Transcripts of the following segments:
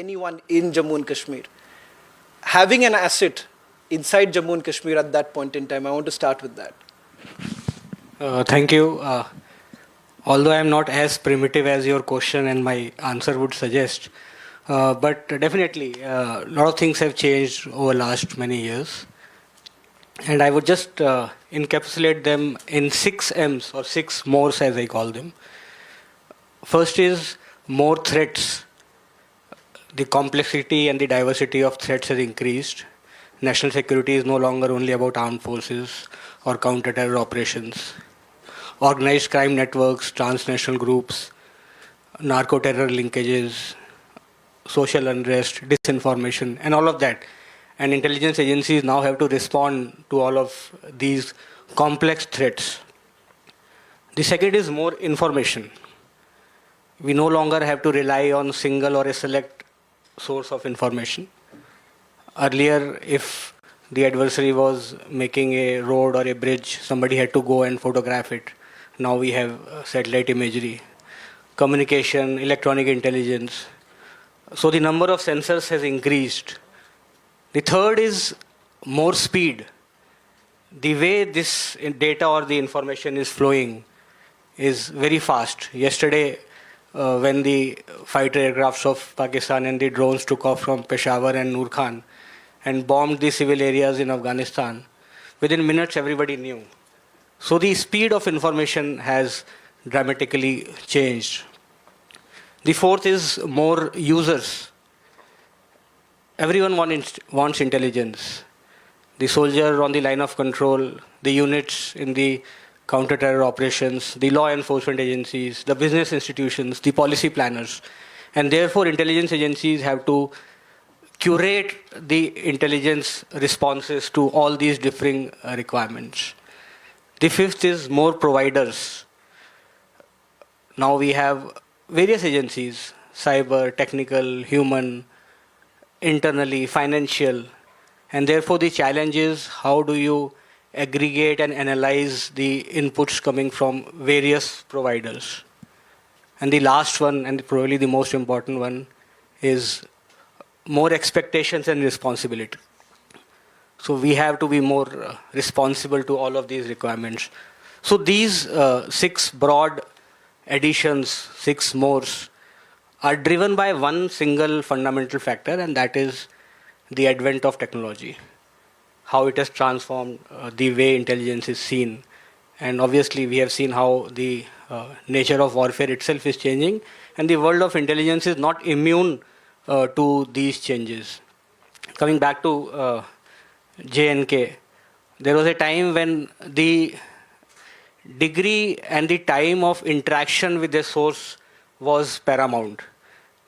anyone in Jammu and Kashmir. Having an asset inside Jammu and Kashmir at that point in time, I want to start with that. Thank you. Although I am not as primitive as your question and my answer would suggest, but definitely a lot of things have changed over last many years. And I would just encapsulate them in 6 M's or 6 mores as I call them. First is more threats. The complexity and the diversity of threats has increased. National security is no longer only about armed forces or counter-terror operations. Organized crime networks, transnational groups, narco-terror linkages, social unrest, disinformation, and all of that. And intelligence agencies now have to respond to all of these complex threats. The second is more information. We no longer have to rely on single or a select source of information. Earlier, if the adversary was making a road or a bridge, somebody had to go and photograph it. Now we have satellite imagery, communication, electronic intelligence. So the number of sensors has increased. The third is more speed. The way this data or the information is flowing is very fast. Yesterday, when the fighter aircrafts of Pakistan and the drones took off from Peshawar and Nur Khan and bombed the civil areas in Afghanistan, within minutes everybody knew. So the speed of information has dramatically changed. The fourth is more users. Everyone wants intelligence. The soldier on the line of control, the units in the counter-terror operations, the law enforcement agencies, the business institutions, the policy planners. And therefore, intelligence agencies have to curate the intelligence responses to all these differing requirements. The fifth is more providers. Now we have various agencies, cyber, technical, human, internally, financial, and therefore the challenge is how do you aggregate and analyze the inputs coming from various providers. And the last one, and probably the most important one, is more expectations and responsibility. So we have to be more responsible to all of these requirements. So these 6 broad additions, 6 mores, are driven by one single fundamental factor, and that is the advent of technology, how it has transformed the way intelligence is seen. And obviously we have seen how the nature of warfare itself is changing, and the world of intelligence is not immune to these changes. Coming back to J&K, there was a time when the degree and the time of interaction with the source was paramount.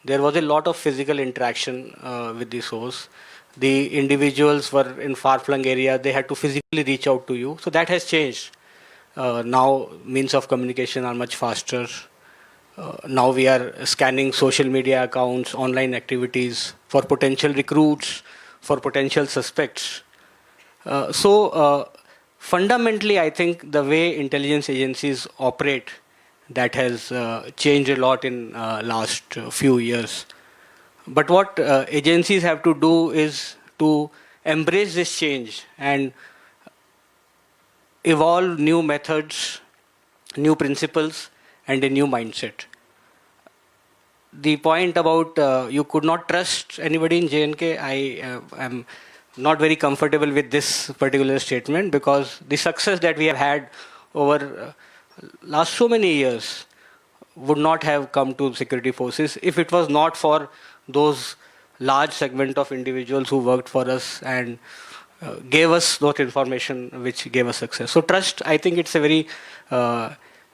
There was a lot of physical interaction with the source. The individuals were in far-flung areas, they had to physically reach out to you. So that has changed. Now means of communication are much faster. Now we are scanning social media accounts, online activities for potential recruits, for potential suspects. So fundamentally, I think the way intelligence agencies operate, that has changed a lot in last few years. But what agencies have to do is to embrace this change and evolve new methods, new principles, and a new mindset. The point about you could not trust anybody in J&K, I am not very comfortable with this particular statement, because the success that we have had over last so many years would not have come to security forces if it was not for those large segment of individuals who worked for us and gave us that information which gave us success. So trust, I think it's a very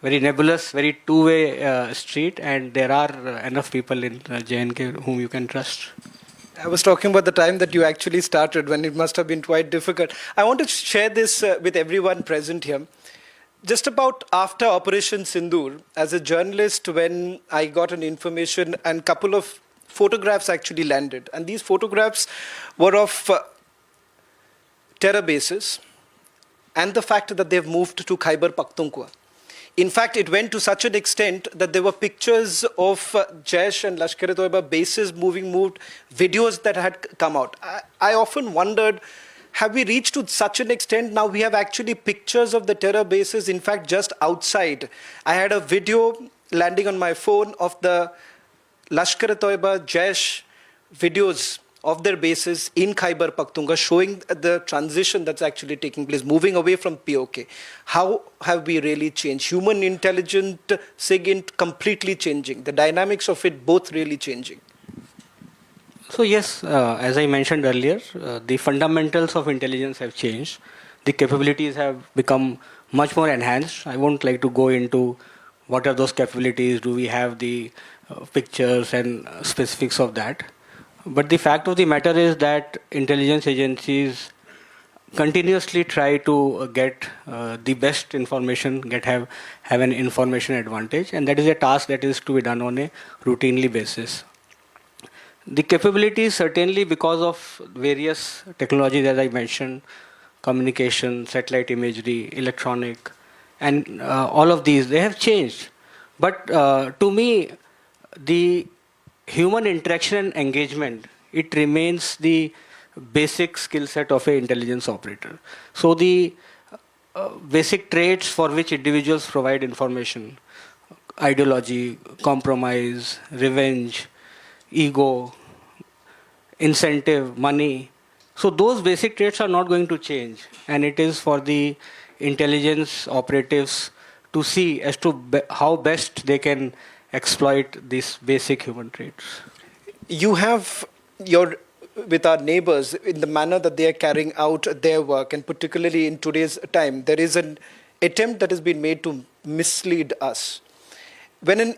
very nebulous, very two-way street, and there are enough people in J&K whom you can trust. I was talking about the time that you actually started, when it must have been quite difficult. I want to share this with everyone present here. Just about after Operation Sindoor, as a journalist, when I got an information and couple of photographs actually landed, and these photographs were of terror bases and the fact that they've moved to Khyber Pakhtunkhwa. In fact, it went to such an extent that there were pictures of Jaish and Lashkar-e-Toiba bases moved, videos that had come out. I often wondered, have we reached to such an extent now we have actually pictures of the terror bases, in fact, just outside. I had a video landing on my phone of the Lashkar-e-Toiba, Jaish videos of their bases in Khyber Pakhtunkhwa, showing the transition that's actually taking place, moving away from POK. How have we really changed? Human intelligence, SIGINT completely changing. The dynamics of it both really changing. So yes, as I mentioned earlier, the fundamentals of intelligence have changed. The capabilities have become much more enhanced. I won't like to go into what are those capabilities, do we have the pictures and specifics of that. But the fact of the matter is that intelligence agencies continuously try to get the best information, have an information advantage, and that is a task that is to be done on a routinely basis. The capabilities, certainly because of various technologies, as I mentioned, communication, satellite imagery, electronic, and all of these, they have changed. But to me, the human interaction and engagement, it remains the basic skill set of an intelligence operator. So the basic traits for which individuals provide information, ideology, compromise, revenge, ego, incentive, money. So those basic traits are not going to change, and it is for the intelligence operatives to see as to how best they can exploit these basic human traits. You have with our neighbors in the manner that they are carrying out their work, and particularly in today's time, there is an attempt that has been made to mislead us. When an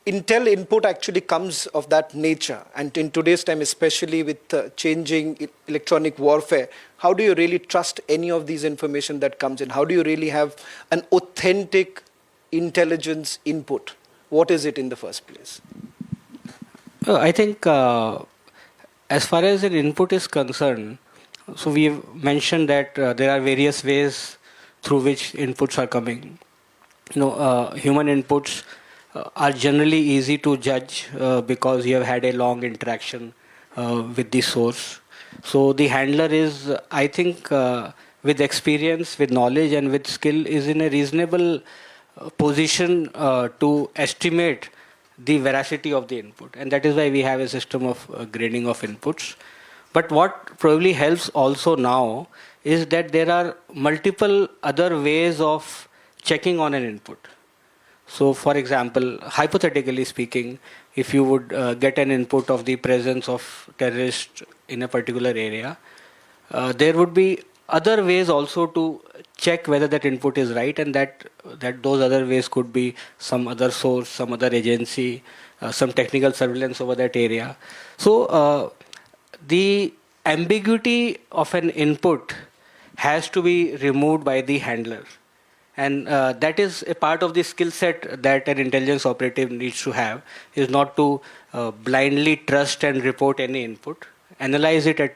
intel input actually comes of that nature, and in today's time, especially with changing electronic warfare, how do you really trust any of these information that comes in? How do you really have an authentic intelligence input? What is it in the first place? I think as far as an input is concerned, so we've mentioned that there are various ways through which inputs are coming. Human inputs are generally easy to judge because you have had a long interaction with the source. So the handler is, I think, with experience, with knowledge and with skill, is in a reasonable position to estimate the veracity of the input, and that is why we have a system of grading of inputs. But what probably helps also now is that there are multiple other ways of checking on an input. So for example, hypothetically speaking, if you would get an input of the presence of terrorists in a particular area, there would be other ways also to check whether that input is right, and that those other ways could be some other source, some other agency, some technical surveillance over that area. So the ambiguity of an input has to be removed by the handler, and that is a part of the skill set that an intelligence operative needs to have, is not to blindly trust and report any input, analyze it at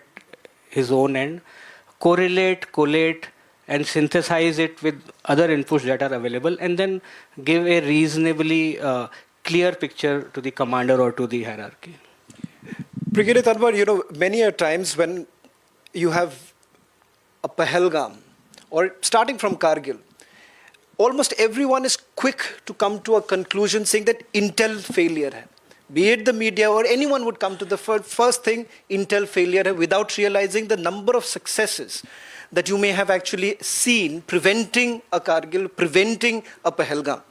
his own end, correlate, collate, and synthesize it with other inputs that are available, and then give a reasonably clear picture to the commander or to the hierarchy. Brigadier Tanwar, many a times when you have a Pahalgam, or starting from Kargil, almost everyone is quick to come to a conclusion saying that intel failure hai. Be it the media or anyone would come to the first thing, intel failure hai, without realizing the number of successes that you may have actually seen preventing a Kargil, preventing a Pahalgam.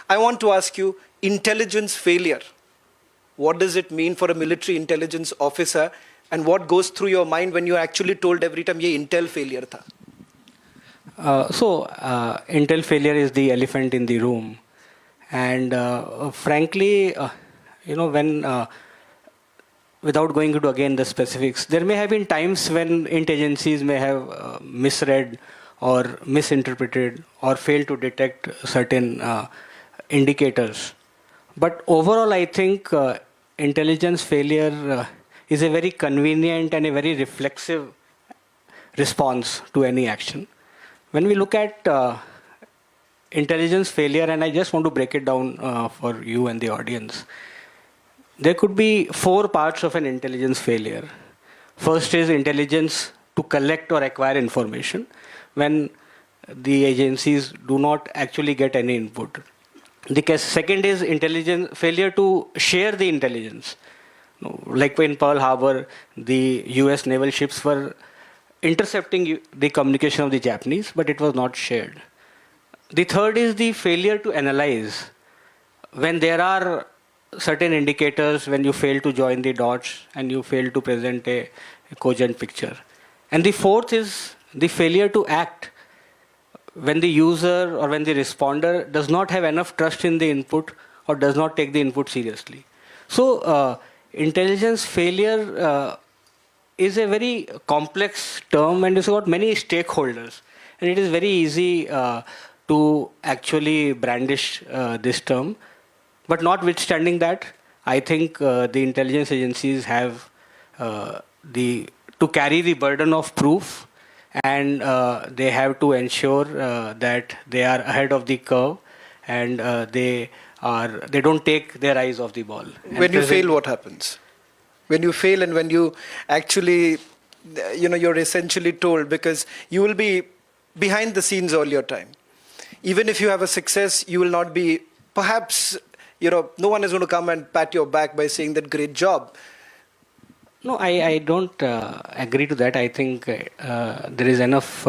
I want to ask you, intelligence failure, what does it mean for a military intelligence officer, and what goes through your mind when you're actually told every time, ye intel failure tha? Intel failure is the elephant in the room. And frankly, when without going into again the specifics, there may have been times when int agencies may have misread or misinterpreted or failed to detect certain indicators. But overall, I think intelligence failure is a very convenient and a very reflexive response to any action. When we look at intelligence failure, and I just want to break it down for you and the audience. There could be 4 parts of an intelligence failure. First is intelligence to collect or acquire information when the agencies do not actually get any input. Second is intelligence failure to share the intelligence. Like in Pearl Harbor, the US naval ships were intercepting the communication of the Japanese, but it was not shared. The third is the failure to analyze. When there are certain indicators, when you fail to join the dots and you fail to present a cogent picture. And the fourth is the failure to act. When the user or when the responder does not have enough trust in the input or does not take the input seriously. So, intelligence failure is a very complex term and it's got many stakeholders. And it is very easy to actually brandish this term. But notwithstanding that, I think the intelligence agencies have to carry the burden of proof, and they have to ensure that they are ahead of the curve, and they don't take their eyes off the ball. When you fail, what happens? When you fail and when you actually, you're essentially told, because you will be behind the scenes all your time. Even if you have a success, you will not be, perhaps, no one is going to come and pat your back by saying that great job. No, I don't agree to that. I think there is enough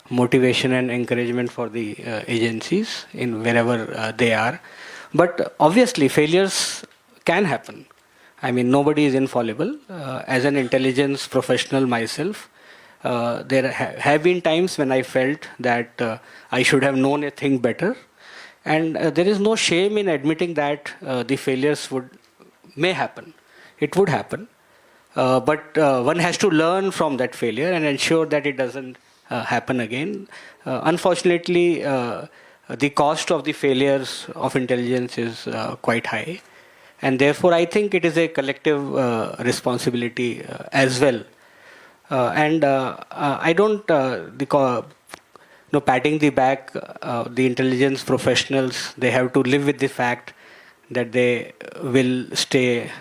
motivation and encouragement for the agencies in wherever they are. But obviously, failures can happen. I mean, nobody is infallible. As an intelligence professional myself, there have been times when I felt that I should have known a thing better. And there is no shame in admitting that the failures may happen. It would happen. But one has to learn from that failure and ensure that it doesn't happen again. Unfortunately, the cost of the failures of intelligence is quite high. And therefore, I think it is a collective responsibility as well. And I don't, patting the back, the intelligence professionals, they have to live with the fact that they will stay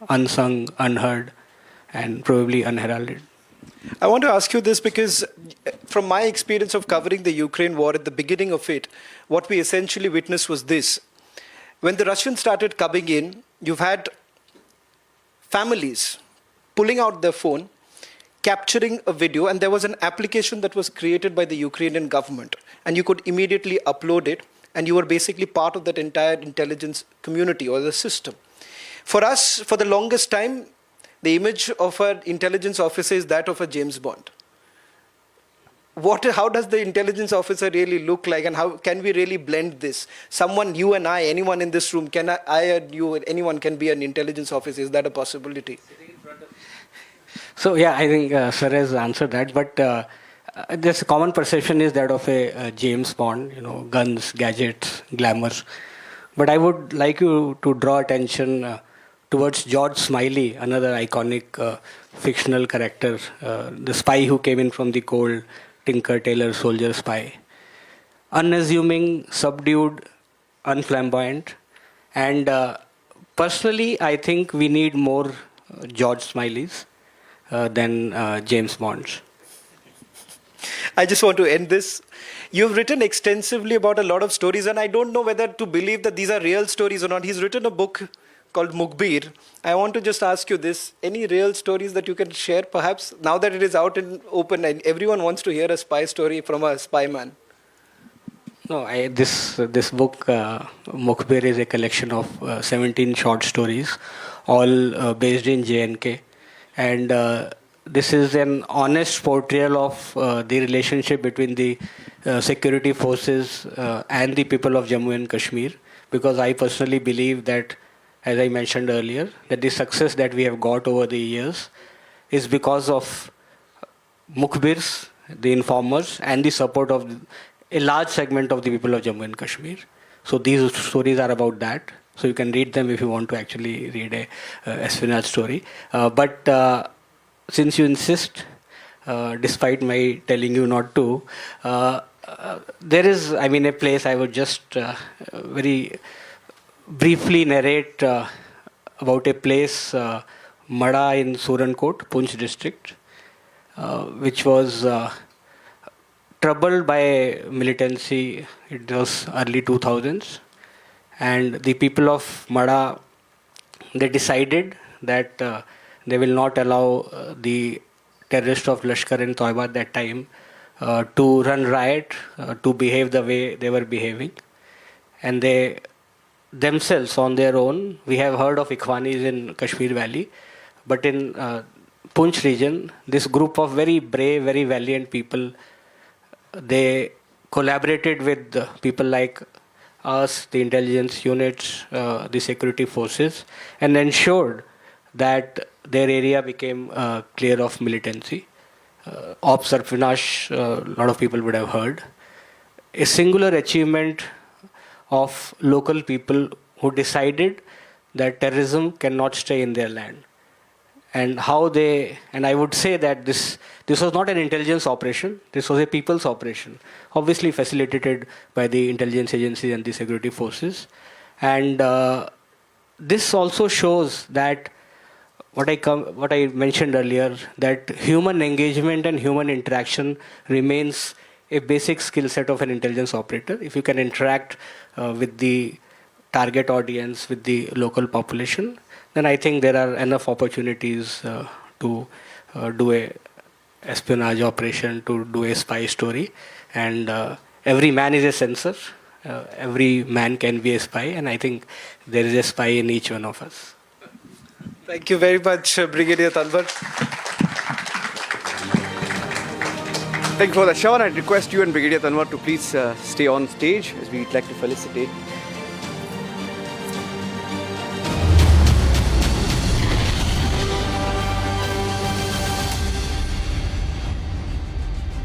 unsung, unheard, and probably unheralded. I want to ask you this because from my experience of covering the Ukraine war at the beginning of it, what we essentially witnessed was this. When the Russians started coming in, you've had families pulling out their phone, capturing a video, and there was an application that was created by the Ukrainian government, and you could immediately upload it, and you were basically part of that entire intelligence community or the system. For us, for the longest time, the image of an intelligence officer is that of a James Bond. How does the intelligence officer really look like, and how can we really blend this? Someone, you and I, anyone in this room, I and you, anyone can be an intelligence officer. Is that a possibility? So yeah, I think Sir has answered that, but this common perception is that of a James Bond, guns, gadgets, glamour. But I would like you to draw attention towards George Smiley, another iconic fictional character, the spy who came in from the cold, tinker, tailor, soldier spy. Unassuming, subdued, unflamboyant. And personally, I think we need more George Smileys than James Bonds. I just want to end this. You've written extensively about a lot of stories, and I don't know whether to believe that these are real stories or not. He's written a book called Mukhbir. I want to just ask you this. Any real stories that you can share, perhaps, now that it is out in open and everyone wants to hear a spy story from a spy man? No, this book, Mukhbir, is a collection of 17 short stories, all based in J&K. And this is an honest portrayal of the relationship between the security forces and the people of Jammu and Kashmir. Because I personally believe that, as I mentioned earlier, that the success that we have got over the years is because of Mukhbirs, the informers, and the support of a large segment of the people of Jammu and Kashmir. So these stories are about that. So you can read them if you want to actually read a espionage story. But since you insist, despite my telling you not to, There is, I mean, a place I would just very briefly narrate about a place, Mada in Surankot, Punch district, which was troubled by militancy. It was early 2000s, and the people of Mada, they decided that they will not allow the terrorists of Lashkar in Toiba at that time to run riot, to behave the way they were behaving. And they themselves, on their own, we have heard of Ikhwanis in Kashmir Valley, but in Punch region, this group of very brave, very valiant people, they collaborated with people like us, the intelligence units, the security forces, and ensured that their area became clear of militancy. Op Sarfinash, a lot of people would have heard. A singular achievement of local people who decided that terrorism cannot stay in their land. And how they, and I would say that this was not an intelligence operation, this was a people's operation, obviously facilitated by the intelligence agencies and the security forces. And this also shows that what I mentioned earlier, that human engagement and human interaction remains a basic skill set of an intelligence operator. If you can interact with the target audience, with the local population, then I think there are enough opportunities to do a espionage operation, to do a spy story. And every man is a censor. Every man can be a spy. And I think there is a spy in each one of us. Thank you very much, Brigadier Tanwar. Thank you for that, Sean. I'd request you and Brigadier Tanwar to please stay on stage as we'd like to felicitate